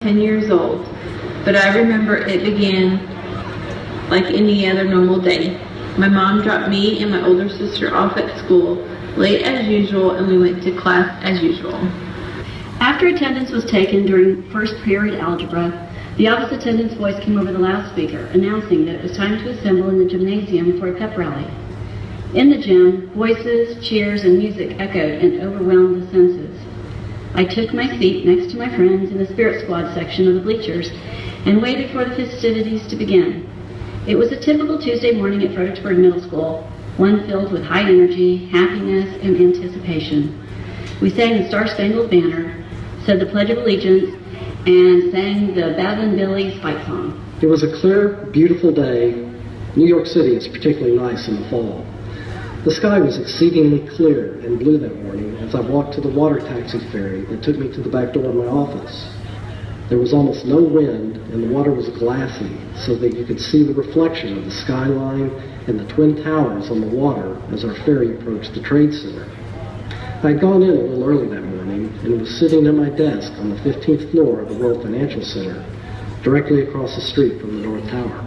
10 years old, but I remember it began like any other normal day. My mom dropped me and my older sister off at school late as usual, and we went to class as usual. After attendance was taken during first period algebra, the office attendant's voice came over the loudspeaker announcing that it was time to assemble in the gymnasium for a pep rally. In the gym, voices, cheers, and music echoed and overwhelmed the senses. I took my seat next to my friends in the Spirit Squad section of the bleachers and waited for the festivities to begin. It was a typical Tuesday morning at Fredericksburg Middle School, one filled with high energy, happiness, and anticipation. We sang the Star-Spangled Banner, said the Pledge of Allegiance, and sang the Babin Billy's fight song. It was a clear, beautiful day. New York City is particularly nice in the fall. The sky was exceedingly clear and blue that morning as I walked to the water taxi ferry that took me to the back door of my office. There was almost no wind, and the water was glassy, so that you could see the reflection of the skyline and the Twin Towers on the water as our ferry approached the Trade Center. I had gone in a little early that morning and was sitting at my desk on the 15th floor of the World Financial Center, directly across the street from the North Tower.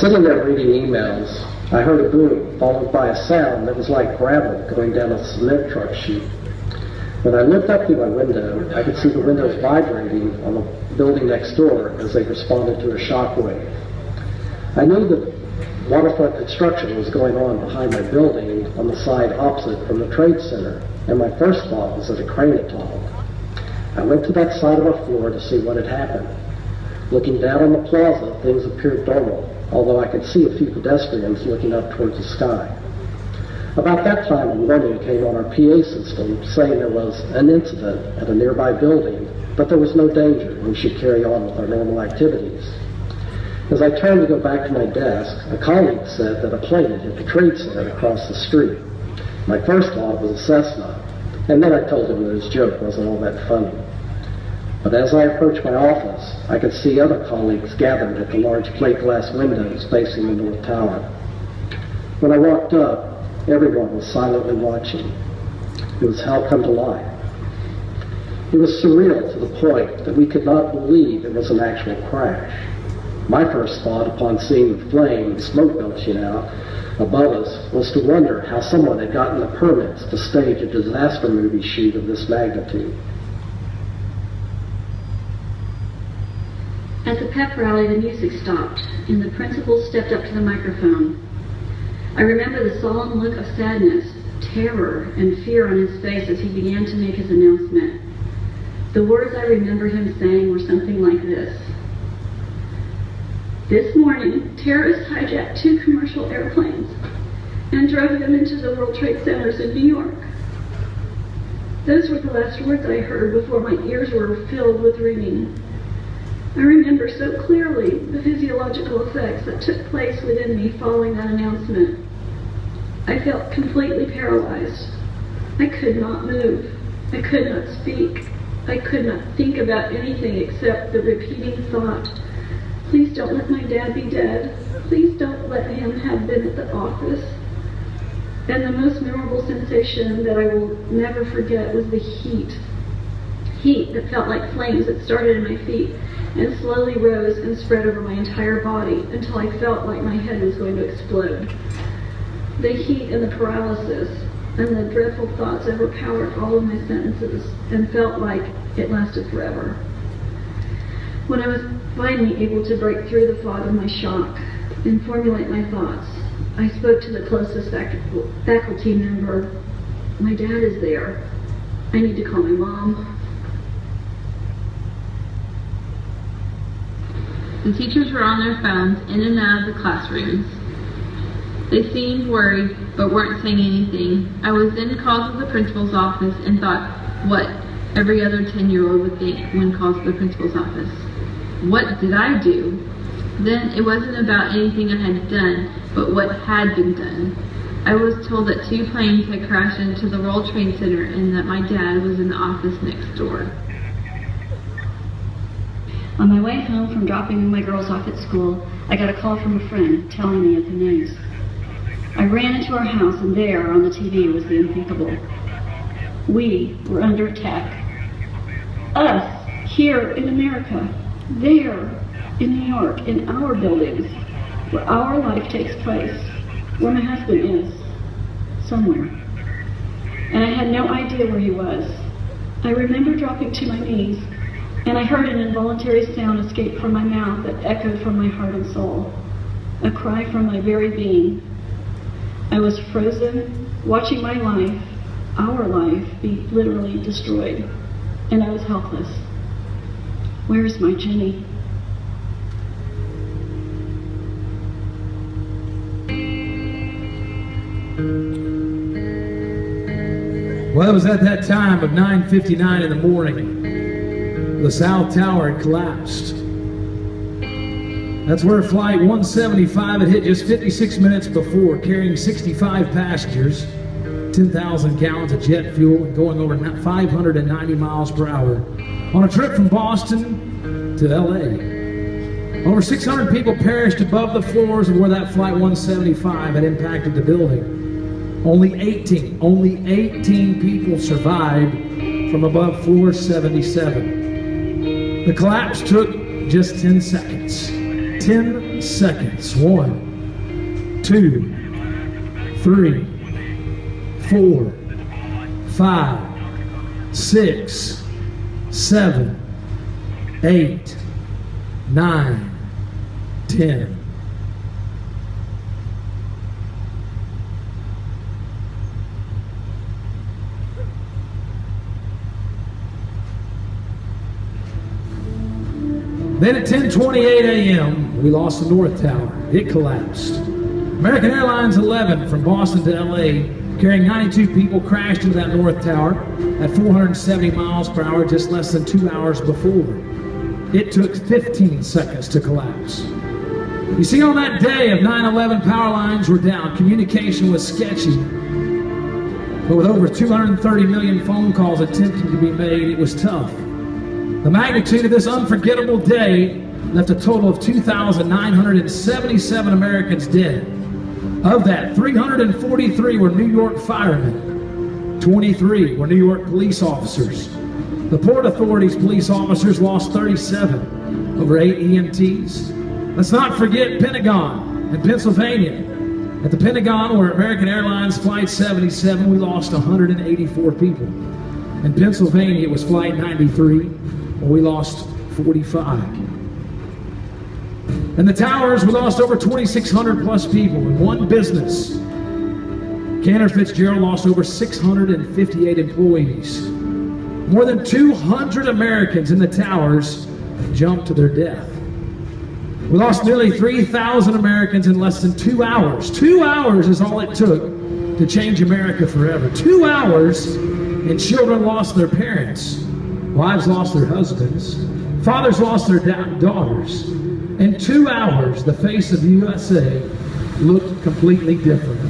Sitting there reading emails, I heard a boom, followed by a sound that was like gravel going down a cement truck chute. When I looked up through my window, I could see the windows vibrating on the building next door as they responded to a shock wave. I knew that waterfront construction was going on behind my building on the side opposite from the trade center, and my first thought was that a crane had toppled. I went to that side of our floor to see what had happened. Looking down on the plaza, things appeared normal, although I could see a few pedestrians looking up towards the sky. About that time, a warning came on our PA system saying there was an incident at a nearby building, but there was no danger and we should carry on with our normal activities. As I turned to go back to my desk, a colleague said that a plane had hit the trade center across the street. My first thought was a Cessna, and then I told him that his joke wasn't all that funny. But as I approached my office, I could see other colleagues gathered at the large plate glass windows facing the North Tower. When I walked up, everyone was silently watching. It was hell come to life. It was surreal to the point that we could not believe it was an actual crash. My first thought upon seeing the flame and smoke belching out above us was to wonder how someone had gotten the permits to stage a disaster movie shoot of this magnitude. At the pep rally, the music stopped, and the principal stepped up to the microphone. I remember the solemn look of sadness, terror, and fear on his face as he began to make his announcement. The words I remember him saying were something like this. This morning, terrorists hijacked 2 commercial airplanes and drove them into the World Trade Centers in New York. Those were the last words I heard before my ears were filled with ringing. I remember so clearly the physiological effects that took place within me following that announcement. I felt completely paralyzed. I could not move. I could not speak. I could not think about anything except the repeating thought, please don't let my dad be dead. Please don't let him have been at the office. And the most memorable sensation that I will never forget was the heat. Heat that felt like flames that started in my feet and slowly rose and spread over my entire body until I felt like my head was going to explode. The heat and the paralysis and the dreadful thoughts overpowered all of my sentences and felt like it lasted forever. When I was finally able to break through the fog of my shock and formulate my thoughts, I spoke to the closest faculty member. My dad is there. I need to call my mom. The teachers were on their phones in and out of the classrooms. They seemed worried, but weren't saying anything. I was then called to the principal's office and thought what every other 10-year-old would think when called to the principal's office. What did I do? Then it wasn't about anything I had done, but what had been done. I was told that 2 planes had crashed into the World Trade Center and that my dad was in the office next door. On my way home from dropping my girls off at school, I got a call from a friend telling me of the news. I ran into our house, and there on the TV was the unthinkable. We were under attack. Us, here in America, there in New York, in our buildings, where our life takes place, where my husband is, somewhere. And I had no idea where he was. I remember dropping to my knees, and I heard an involuntary sound escape from my mouth that echoed from my heart and soul, a cry from my very being. I was frozen, watching my life, our life, be literally destroyed, and I was helpless. Where is my Jenny? Well, it was at that time of 9:59 in the morning. The South Tower had collapsed. That's where Flight 175 had hit just 56 minutes before, carrying 65 passengers, 10,000 gallons of jet fuel, and going over 590 miles per hour on a trip from Boston to LA. Over 600 people perished above the floors of where that Flight 175 had impacted the building. Only 18 people survived from above floor 77. The collapse took just 10 seconds. 10 seconds. 1, 2, 3, 4, 5, 6, 7, 8, 9, 10. Then at 10:28 a.m., we lost the North Tower. It collapsed. American Airlines 11 from Boston to LA, carrying 92 people, crashed into that North Tower at 470 miles per hour just less than 2 hours before. It took 15 seconds to collapse. You see, on that day of 9/11, power lines were down, communication was sketchy, but with over 230 million phone calls attempting to be made, it was tough. The magnitude of this unforgettable day left a total of 2,977 Americans dead. Of that, 343 were New York firemen, 23 were New York police officers. The Port Authority's police officers lost 37, over 8 EMTs. Let's not forget Pentagon in Pennsylvania. At the Pentagon, where American Airlines Flight 77, we lost 184 people. In Pennsylvania, it was Flight 93, where we lost 45. In the towers, we lost over 2,600 plus people in one business. Cantor Fitzgerald lost over 658 employees. More than 200 Americans in the towers jumped to their death. We lost nearly 3,000 Americans in less than 2 hours. 2 hours is all it took to change America forever. 2 hours, and children lost their parents. Wives lost their husbands. Fathers lost their daughters. In 2 hours, the face of the USA looked completely different.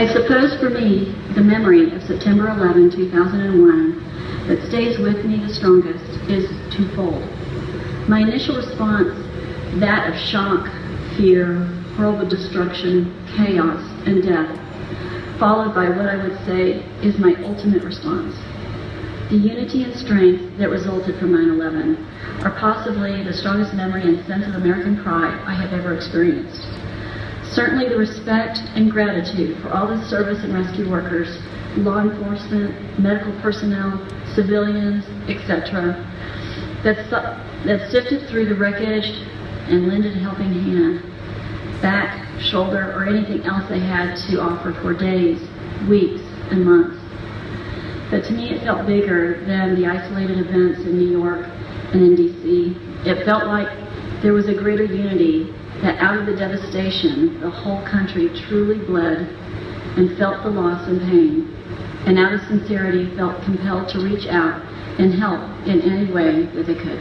I suppose for me, the memory of September 11, 2001 that stays with me the strongest is twofold. My initial response, that of shock, fear, horrible destruction, chaos, and death, followed by what I would say is my ultimate response. The unity and strength that resulted from 9/11 are possibly the strongest memory and sense of American pride I have ever experienced. Certainly the respect and gratitude for all the service and rescue workers, law enforcement, medical personnel, civilians, etc., that sifted through the wreckage and lended a helping hand, back, shoulder, or anything else they had to offer for days, weeks, and months. But to me it felt bigger than the isolated events in New York and in D.C. It felt like there was a greater unity, that out of the devastation, the whole country truly bled and felt the loss and pain, and out of sincerity felt compelled to reach out and help in any way that they could.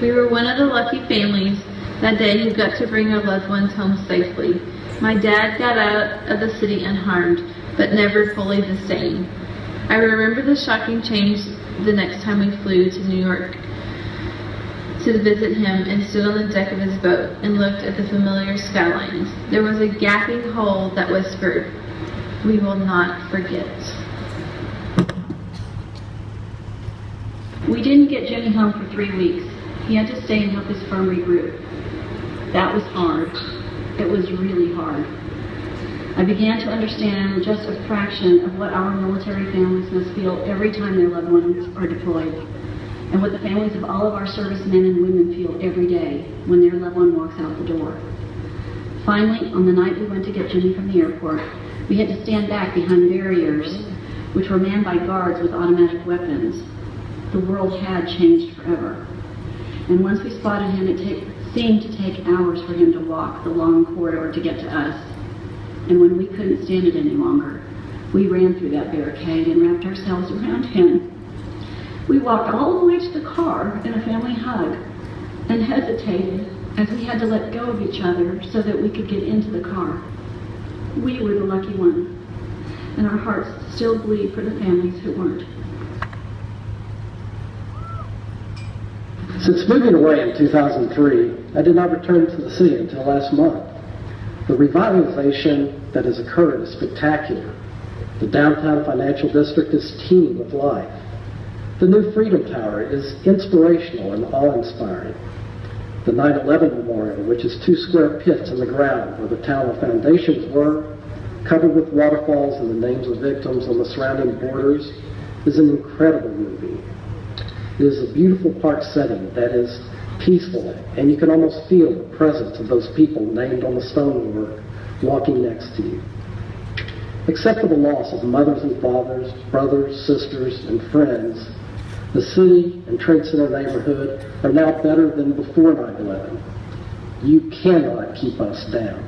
We were one of the lucky families that day who got to bring our loved ones home safely. My dad got out of the city unharmed, but never fully the same. I remember the shocking change the next time we flew to New York to visit him and stood on the deck of his boat and looked at the familiar skylines. There was a gaping hole that whispered, "We will not forget." We didn't get Jimmy home for 3 weeks. He had to stay and help his firm regroup. That was hard. It was really hard. I began to understand just a fraction of what our military families must feel every time their loved ones are deployed, and what the families of all of our servicemen and women feel every day when their loved one walks out the door. Finally, on the night we went to get Jimmy from the airport, we had to stand back behind barriers which were manned by guards with automatic weapons. The world had changed forever. And once we spotted him, it seemed to take hours for him to walk the long corridor to get to us. And when we couldn't stand it any longer, we ran through that barricade and wrapped ourselves around him. We walked all the way to the car in a family hug and hesitated as we had to let go of each other so that we could get into the car. We were the lucky ones, and our hearts still bleed for the families who weren't. Since moving away in 2003, I did not return to the city until last month. The revitalization that has occurred is spectacular. The downtown financial district is teeming with life. The new Freedom Tower is inspirational and awe-inspiring. The 9/11 Memorial, which is 2 square pits in the ground where the tower foundations were, covered with waterfalls and the names of victims on the surrounding borders, is an incredible movie. It is a beautiful park setting that is peaceful, and you can almost feel the presence of those people named on the stonework walking next to you. Except for the loss of mothers and fathers, brothers, sisters, and friends, the city and Trade Center neighborhood are now better than before 9/11. You cannot keep us down.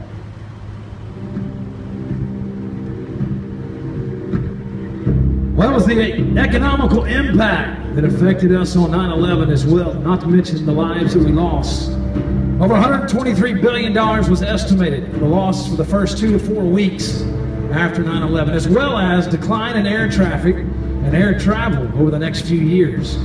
Well, it was the economical impact that affected us on 9/11 as well, not to mention the lives that we lost. Over $123 billion was estimated for the loss for the first 2 to 4 weeks after 9/11, as well as decline in air traffic and air travel over the next few years.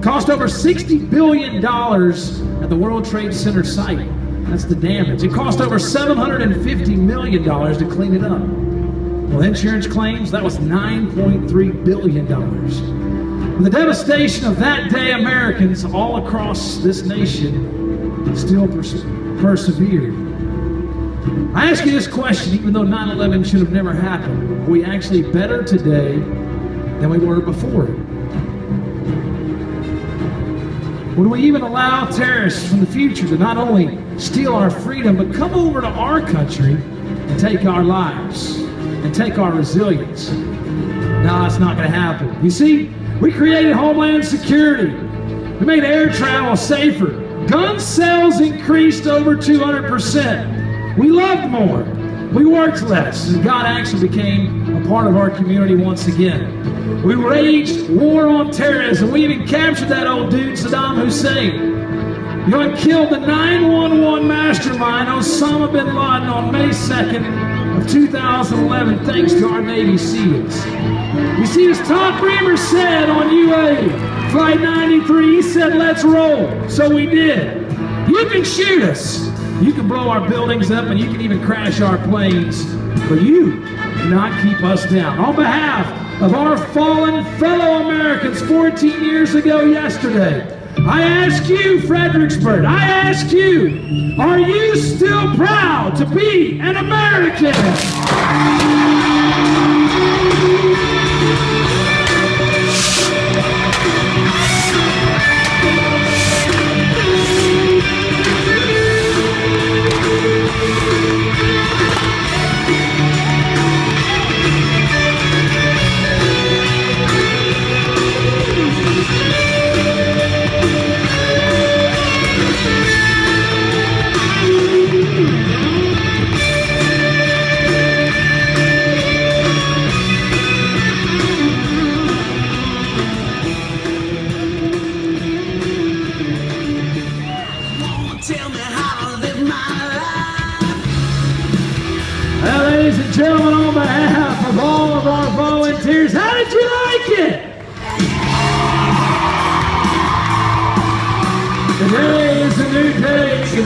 Cost over $60 billion at the World Trade Center site. That's the damage. It cost over $750 million to clean it up. Well, insurance claims, that was $9.3 billion. The devastation of that day, Americans all across this nation still persevered. I ask you this question, even though 9/11 should have never happened, are we actually better today than we were before? Would we even allow terrorists from the future to not only steal our freedom, but come over to our country and take our lives and take our resilience? No, it's not going to happen. You see, we created Homeland Security. We made air travel safer. Gun sales increased over 200%. We loved more. We worked less, and God actually became a part of our community once again. We waged war on terrorism. We even captured that old dude, Saddam Hussein. You killed the 911 mastermind Osama bin Laden on May 2nd of 2011 thanks to our Navy SEALs. You see, as Todd Bremer said on UA Flight 93, he said, let's roll. So we did. You can shoot us. You can blow our buildings up and you can even crash our planes. But you cannot keep us down. On behalf of our fallen fellow Americans 14 years ago yesterday, I ask you, Fredericksburg, I ask you, are you still proud to be an American? Tell me how to live my life. Well, ladies and gentlemen, on behalf of all of our volunteers, how did you like it? Today is a new day.